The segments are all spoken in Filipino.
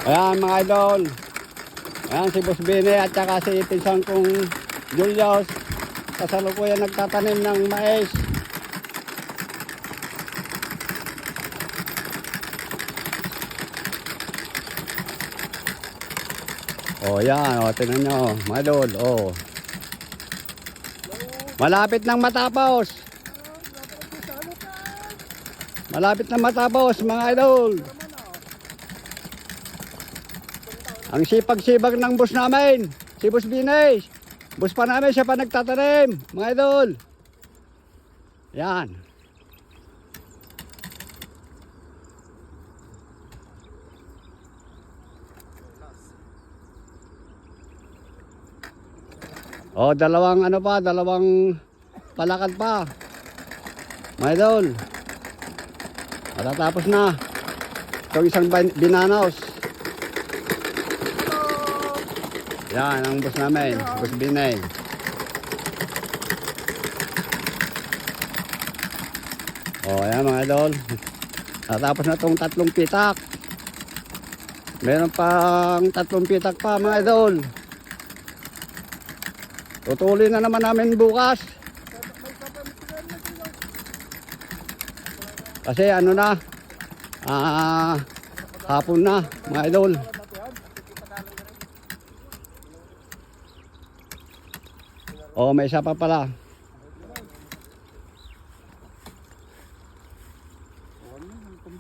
Ayan mga idol. Ayan si Boss Bini at saka si pinsan kong Julius. Kasalukuyan nagtatanim ng mais. Oh yan, oh, tingnan nyo, mga idol, oh. Malapit nang matapos. Malapit nang matapos, mga idol. Ang sipag-sipag ng boss namin, si Boss Bini. Boss pa namin, siya pa nagtatanim, mga idol. Yan. Oh, dalawang ano pa, dalawang palakad pa. Mga idol. Matatapos na. Itong isang binanos. Yan ang boss namin, Boss Bini. Oh, yan mga idol. Natapos na itong 3 pitak. Meron pang 3 pitak pa mga idol. Tutuloy na naman namin bukas. Kasi ano na, hapon na mga idol. Oh, may isa pa pala.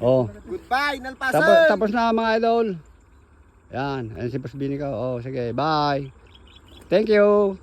Oh. Goodbye, Nalpasan! Tapos na mga idol. Yan, ayan si Boss Bini ko. Oh, sige, bye. Thank you.